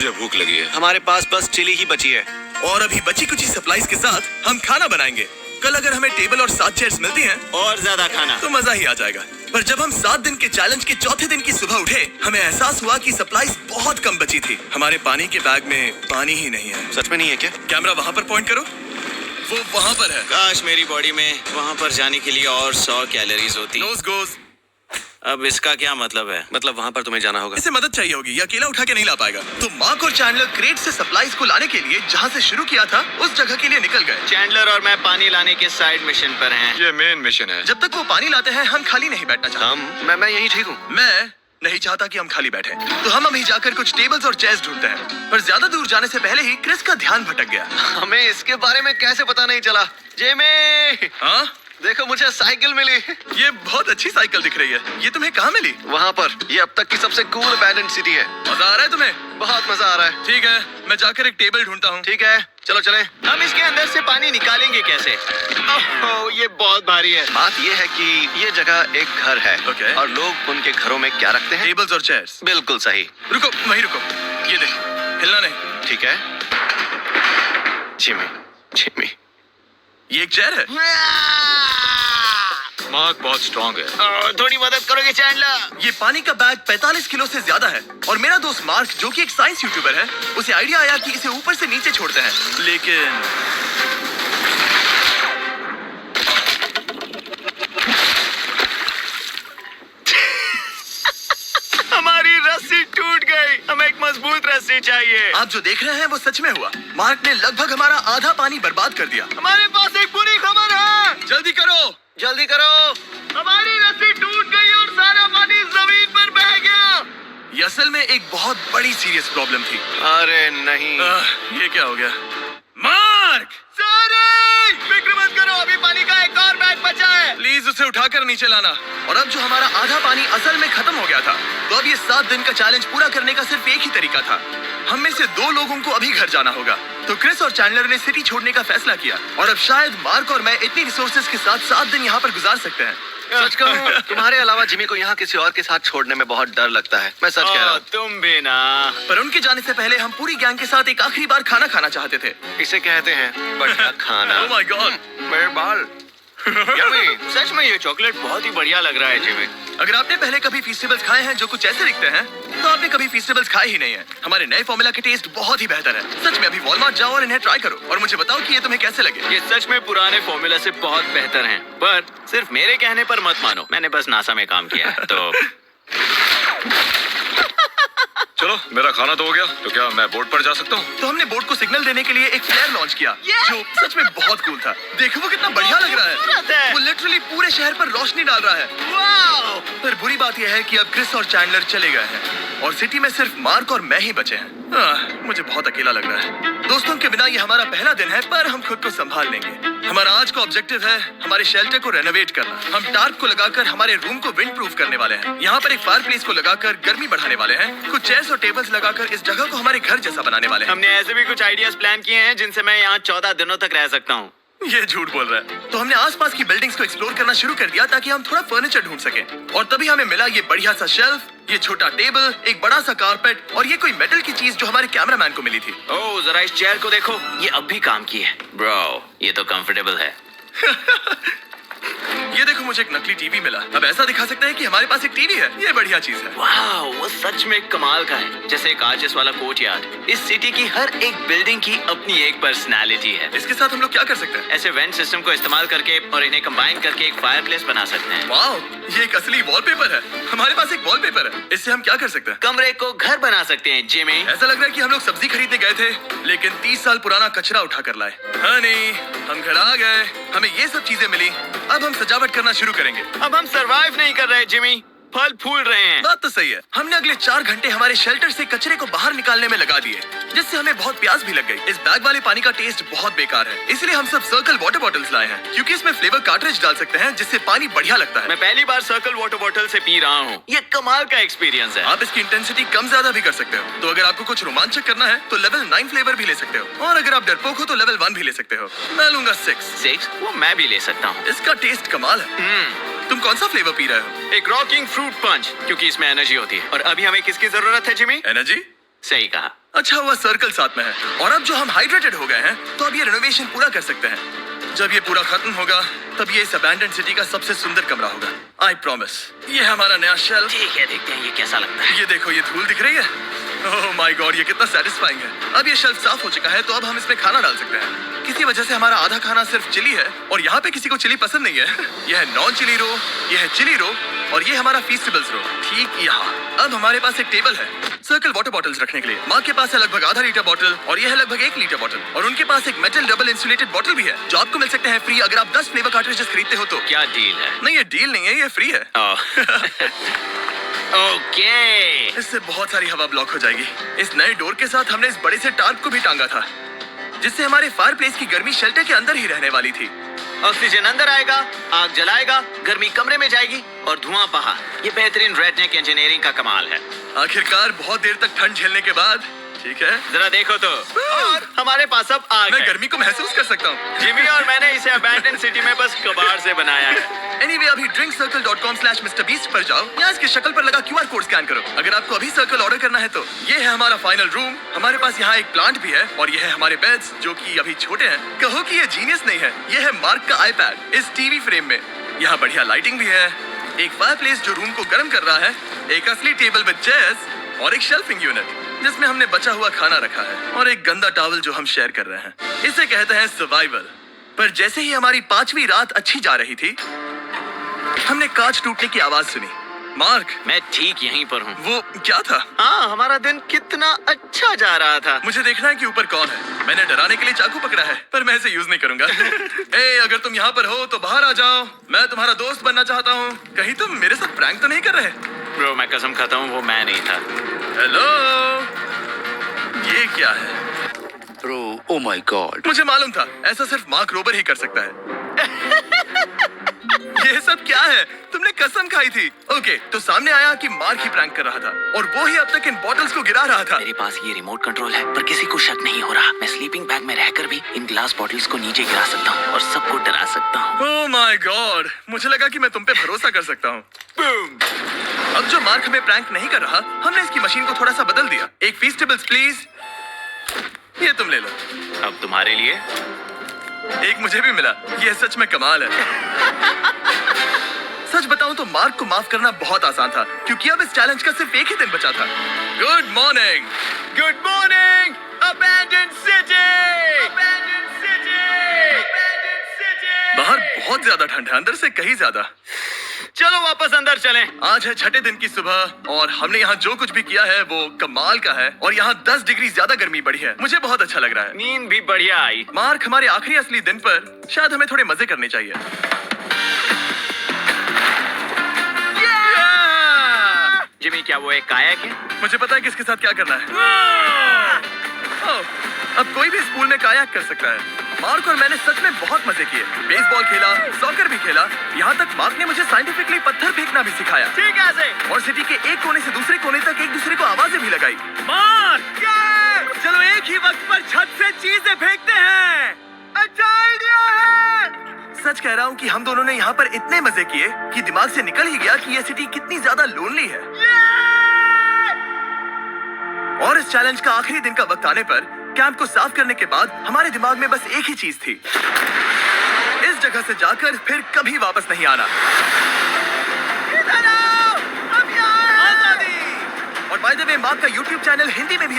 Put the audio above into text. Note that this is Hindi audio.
मुझे भूख लगी है। हमारे पास बस चिली ही बची है और अभी बची कुछ सप्लाईज के साथ हम खाना बनाएंगे। कल अगर हमें टेबल और 7 चेयर्स मिलती हैं और ज्यादा खाना तो मजा ही आ जाएगा। पर जब हम 7 दिन के चैलेंज के चौथे दिन की सुबह उठे, हमें एहसास हुआ कि सप्लाईज बहुत कम बची थी। हमारे पानी के बैग में पानी ही नहीं है। सच में नहीं है क्या? कैमरा वहाँ पर पॉइंट करो, वो वहाँ पर है। काश मेरी बॉडी में वहाँ पर जाने के लिए और 100 कैलोरीज होती। Nose goes. अब इसका क्या मतलब है? मतलब वहाँ पर तुम्हें जाना होगा। इसे मदद चाहिए होगी, ये अकेला उठा के नहीं ला पाएगा। तो मार्क और चैंडलर क्रेट से सप्लाईज को लाने के लिए जहाँ से शुरू किया था उस जगह के लिए निकल गए। चैंडलर और मैं पानी लाने के साइड मिशन पर हैं। ये मेन मिशन है। जब तक वो पानी लाते हैं हम खाली नहीं बैठना चाहते। मैं यही ठीक हूँ। मैं नहीं चाहता कि हम खाली बैठे, तो हम अभी जाकर कुछ टेबल्स और चेयर्स ढूंढते हैं। पर ज्यादा दूर जाने से पहले ही क्रिस का ध्यान भटक गया। हमें इसके बारे में कैसे पता नहीं चला? जेमी, हाँ, देखो मुझे साइकिल मिली। ये बहुत अच्छी साइकिल दिख रही है। ये तुम्हें कहाँ मिली? वहाँ पर। ये अब तक की सबसे कूल अबैंडन्ड सिटी है। मजा आ रहा है तुम्हें? बहुत मजा आ रहा है। ठीक है, मैं जाकर एक टेबल ढूंढता हूँ। ठीक है, चलो चलें। हम इसके अंदर से पानी निकालेंगे कैसे? ओह, ये बहुत भारी है। बात ये है कि ये जगह एक घर है। Okay. और लोग उनके घरों में क्या रखते हैं? टेबल्स और चेयर्स। बिल्कुल सही। रुको, वहीं रुको। ये देख, हिलना नहीं। ठीक है। जिमी। ये एक चेयर है। मार्क बहुत स्ट्रॉन्ग है। थोड़ी मदद करोगे चैंडलर? ये पानी का बैग 45 किलो से ज्यादा है। और मेरा दोस्त मार्क, जो कि एक साइंस यूट्यूबर है, उसे आइडिया आया कि इसे ऊपर से नीचे छोड़ते हैं। लेकिन हमारी रस्सी टूट गई। हमें एक मजबूत रस्सी चाहिए। आप जो देख रहे हैं वो सच में हुआ। मार्क ने लगभग हमारा आधा पानी बर्बाद कर दिया। हमारे पास एक बुरी खबर है। जल्दी करो। जल्दी करो। हमारी रस्सी टूट गई और सारा पानी जमीन पर बह गया। ये असल में एक बहुत बड़ी सीरियस प्रॉब्लम थी। अरे नहीं। ये क्या हो गया? मार्क! सॉरी! फिक्र मत करो, अभी पानी का एक और बैग बचा है। प्लीज उसे उठाकर नीचे लाना। और अब जो हमारा आधा पानी असल में खत्म हो गया था, तो अब ये 7 दिन का चैलेंज पूरा करने का सिर्फ एक ही तरीका था। हम में से 2 लोगों को अभी घर जाना होगा। तो क्रिस और चैंडलर ने सिटी छोड़ने का फैसला किया। और अब शायद मार्क और मैं इतनी रिसोर्सेज के साथ 7 दिन यहाँ पर गुजार सकते हैं। सच कहूं, तुम्हारे अलावा जिमी को यहाँ किसी और के साथ छोड़ने में बहुत डर लगता है। मैं सच कह रहा हूँ। तुम भी ना। पर उनके जाने से पहले हम पूरी गैंग के साथ एक आखिरी बार खाना खाना चाहते थे। इसे कहते हैं बढ़िया खाना। Oh my God! मेरे बाल। यम्मी, सच में ये चॉकलेट बहुत ही बढ़िया लग रहा है जिमी। अगर आपने पहले कभी फीस्टेबल्स खाए हैं जो कुछ ऐसे दिखते हैं, तो आपने कभी फीस्टेबल्स खाए ही नहीं है। हमारे नए फॉर्मूला के टेस्ट बहुत ही बेहतर है। सच में, अभी वॉलमार्ट जाओ और इन्हें ट्राई करो और मुझे बताओ कि ये तुम्हें कैसे लगे। ये सच में पुराने फॉर्मूला से बहुत बेहतर हैं। पर सिर्फ मेरे कहने पर मत मानो, मैंने बस नासा में काम किया है। तो चलो, मेरा खाना तो हो गया, तो क्या मैं बोट पर जा सकता हूँ? तो हमने बोट को सिग्नल देने के लिए एक फ्लेयर लॉन्च किया, जो सच में बहुत कूल था। देखो वो कितना बढ़िया लग रहा है। वो लिटरली पूरे शहर पर रोशनी डाल रहा है। वाओ! पर बुरी बात यह है कि अब क्रिस और चैंडलर चले गए हैं और सिटी में सिर्फ मार्क और मैं ही बचे हैं। मुझे बहुत अकेला लग रहा है। दोस्तों के बिना ये हमारा पहला दिन है, पर हम खुद को संभाल लेंगे। हमारा आज का ऑब्जेक्टिव है हमारे शेल्टर को रेनोवेट करना। हम टार्प को लगाकर हमारे रूम को विंड प्रूफ करने वाले हैं। यहाँ पर एक फायर प्लेस को लगाकर गर्मी बढ़ाने वाले हैं। कुछ चेयर्स और टेबल्स लगाकर इस जगह को हमारे घर जैसा बनाने वाले हैं। हमने ऐसे भी कुछ आइडियाज प्लान किए हैं जिनसे मैं यहाँ 14 दिनों तक रह सकता हूँ। ये झूठ बोल रहा है। तो हमने आसपास की बिल्डिंग्स को एक्सप्लोर करना शुरू कर दिया ताकि हम थोड़ा फर्नीचर ढूंढ सकें। और तभी हमें मिला ये बढ़िया सा शेल्फ, ये छोटा टेबल, एक बड़ा सा कारपेट और ये कोई मेटल की चीज जो हमारे कैमरामैन को मिली थी। ओह, जरा इस चेयर को देखो, ये अब भी काम की है। ब्रो, ये तो कंफर्टेबल है। ये देखो, मुझे एक नकली टीवी मिला। अब ऐसा दिखा सकते हैं कि हमारे पास एक टीवी है। ये बढ़िया चीज है। वाह, वो सच में कमाल का है। जैसे एक आर्चेस वाला कोर्टयार्ड। इस सिटी की हर एक बिल्डिंग की अपनी एक पर्सनालिटी है। इसके साथ हम लोग क्या कर सकते हैं? ऐसे वेंट सिस्टम को इस्तेमाल करके और इन्हें कंबाइन करके एक फायरप्लेस बना सकते हैं। वाह, ये एक असली वॉलपेपर है। हमारे पास एक वॉलपेपर है। इससे हम क्या कर सकते हैं? कमरे को घर बना सकते हैं जिमी। ऐसा लग रहा है कि हम लोग सब्जी खरीदने गए थे, लेकिन 30 साल पुराना कचरा उठा कर लाए। हनी, हम घर आ गए। हमें ये सब चीजें मिली। अब हम सजावट करना शुरू करेंगे। अब हम सरवाइव नहीं कर रहे जिमी, फल फूल रहे हैं। बात तो सही है। हमने अगले 4 घंटे हमारे शेल्टर से कचरे को बाहर निकालने में लगा दिए, जिससे हमें बहुत प्यास भी लग गई। इस बैग वाले पानी का टेस्ट बहुत बेकार है, इसलिए हम सब सर्कल वाटर बॉटल्स लाए हैं, क्योंकि इसमें फ्लेवर कार्ट्रिज डाल सकते हैं जिससे पानी बढ़िया लगता है। मैं पहली बार सर्कल वाटर बॉटल से पी रहा हूँ। ये कमाल का एक्सपीरियंस है। आप इसकी इंटेंसिटी कम ज्यादा भी कर सकते हो। तो अगर आपको कुछ रोमांचक करना है तो लेवल 9 फ्लेवर भी ले सकते हो, और अगर आप डरपोक हो तो लेवल 1 भी ले सकते हो। मैं लूंगा 6। वो मैं भी ले सकता हूँ। इसका टेस्ट कमाल है। तुम कौन सा फ्लेवर पी रहे हो? एक रॉकिंग फ्रूट पंच, क्योंकि इसमें एनर्जी होती है। और अभी हमें किसकी जरूरत है जिमी? एनर्जी? सही कहा। अच्छा हुआ सर्कल साथ में है। और अब जो हम हाइड्रेटेड हो गए हैं तो अब ये रेनोवेशन पूरा कर सकते हैं। जब ये पूरा खत्म होगा तब ये इस अबैंडन्ड सिटी का सबसे सुंदर कमरा होगा। I promise. ये है हमारा नया शेल्फ। ठीक है, देखते हैं ये कैसा लगता है। ये देखो, ये धूल दिख रही है। ओह माय गॉड, ये कितना सेटिस्फाइंग है। अब ये शेल्फ साफ हो चुका है तो अब हम इसमें खाना डाल सकते हैं। किसी वजह से हमारा आधा खाना सिर्फ चिली है और यहाँ पे किसी को चिली पसंद नहीं है। ये है नॉन चिली रो, ये है चिली रो और ये हमारा फीस्टेबल्स रो ठीक यहाँ। अब हमारे पास एक टेबल है सर्कल वाटर बॉटल्स रखने के लिए। माँ के पास है लगभग आधा लीटर बॉटल और ये है लगभग 1 लीटर बॉटल। और उनके पास एक मेटल डबल इंसुलेटेड बॉटल भी है जो आपको मिल सकते हैं फ्री अगर आप 10 फ्लेवर कार्ट्रिजेस खरीदते हो तो। क्या डील है? नहीं, ये डील नहीं है, ये फ्री है। ओके। इससे बहुत सारी हवा ब्लॉक हो जाएगी। इस नए डोर के साथ हमने इस बड़े से टार्प को भी टांगा था जिससे हमारे फायरप्लेस की गर्मी शेल्टर के अंदर ही रहने वाली थी। ऑक्सीजन अंदर आएगा, आग जलाएगा, गर्मी कमरे में जाएगी और धुआं बाहर। ये बेहतरीन रेडनेक इंजीनियरिंग का कमाल है। आखिरकार बहुत देर तक ठंड झेलने के बाद। ठीक है, जरा देखो तो। और हमारे पास अब आग मैं है। गर्मी को महसूस कर सकता हूँ। जिमी और मैंने इसे अबैंडन सिटी में बस कबाड़ से बनाया है। Anyway, अभी drinkcircle.com/MrBeast पर जाओ। यहाँ इसकी शक्ल पर लगा QR कोड स्कैन करो। अगर आपको अभी सर्कल ऑर्डर करना है तो ये है हमारा फाइनल रूम। हमारे पास यहाँ एक प्लांट भी है और ये है हमारे बेड्स जो कि अभी छोटे हैं। कहो कि ये जीनियस नहीं है, ये है मार्क का आईपैड इस टीवी फ्रेम में। यहाँ बढ़िया लाइटिंग भी है, एक फायरप्लेस जो रूम को गर्म कर रहा है, एक असली टेबल विद चेयर्स और एक शेल्फिंग यूनिट जिसमें हमने बचा हुआ खाना रखा है और एक गंदा टॉवल जो हम शेयर कर रहे हैं। इसे कहते हैं सर्वाइवल। पर जैसे ही हमारी 5वीं रात अच्छी जा रही थी हमने कांच टूटने की आवाज सुनी। मार्क, मैं ठीक यहीं पर हूँ। वो क्या था? हाँ, हमारा दिन कितना अच्छा जा रहा था। मुझे देखना है कि ऊपर कौन है। मैंने डराने के लिए चाकू पकड़ा है पर मैं इसे यूज नहीं करूंगा। ए, अगर तुम यहाँ पर हो तो बाहर आ जाओ। मैं तुम्हारा दोस्त बनना चाहता हूँ। कहीं तुम मेरे साथ प्रैंक तो नहीं कर रहे? ब्रो, मैं कसम खाता हूँ वो मैं नहीं था। हेलो, ये क्या है? Bro, oh my God. मुझे मालूम था ऐसा सिर्फ मार्क रोबर ही कर सकता है। ये सब क्या है? तुमने कसम खाई थी। ओके, तो सामने आया कि मार्क ही प्रैंक कर रहा था और वो ही अब तक इन बॉटल्स को गिरा रहा था। मेरे पास ये रिमोट कंट्रोल है पर किसी को शक नहीं हो रहा। मैं स्लीपिंग बैग में रहकर भी इन ग्लास बॉटल्स को नीचे गिरा सकता हूँ और सबको डरा सकता हूँ। ओह माय गॉड, मुझे लगा कि मैं तुम पे भरोसा कर सकता हूँ। अब जो मार्क हमें प्रैंक नहीं कर रहा, हमने इसकी मशीन को थोड़ा सा बदल दिया। एक फीस्टेबल्स प्लीज। ये तुम ले लो। अब तुम्हारे लिए एक मुझे भी मिला। ये सच में कमाल है। सच बताऊं तो मार्क को माफ करना बहुत आसान था क्योंकि अब इस चैलेंज का सिर्फ एक ही दिन बचा था। Good morning. Good morning abandoned city. बाहर बहुत ज्यादा ठंड है, अंदर से कहीं ज्यादा। चलो वापस अंदर चलें। आज है 6ठे दिन की सुबह और हमने यहाँ जो कुछ भी किया है वो कमाल का है और यहाँ 10 डिग्री ज्यादा गर्मी बढ़ी है। मुझे बहुत अच्छा लग रहा है। नींद भी बढ़िया आई। मार्क, हमारे आखिरी असली दिन पर शायद हमें थोड़े मजे करने चाहिए। जिमी, क्या वो एक काया है? मुझे पता है किसके साथ क्या करना है। ओह, अब कोई भी स्कूल में कायाक कर सकता है। मार्क और मैंने सच में बहुत मजे किए। बेसबॉल खेला, सॉकर भी खेला। यहाँ तक मार्क ने मुझे साइंटिफिकली पत्थर फेंकना भी सिखाया। ठीक है। और सिटी के एक कोने से दूसरे कोने तक एक दूसरे को आवाजें भी लगाई। मार्क, चलो एक ही वक्त पर छत से चीजें फेंकते हैं। अच्छा आइडिया है। सच कह रहा हूँ कि हम दोनों ने यहाँ पर इतने मजे किए कि दिमाग से निकल ही गया कि ये सिटी कितनी ज्यादा लोनली है। और इस चैलेंज का आखिरी दिन का वक्त आने पर कैंप को साफ करने के बाद हमारे दिमाग में बस एक ही चीज थी, इस जगह से जाकर फिर कभी वापस नहीं आना। इधर आओ, अब यहाँ आजादी। और बाय द वे, मार्क का YouTube चैनल हिंदी में भी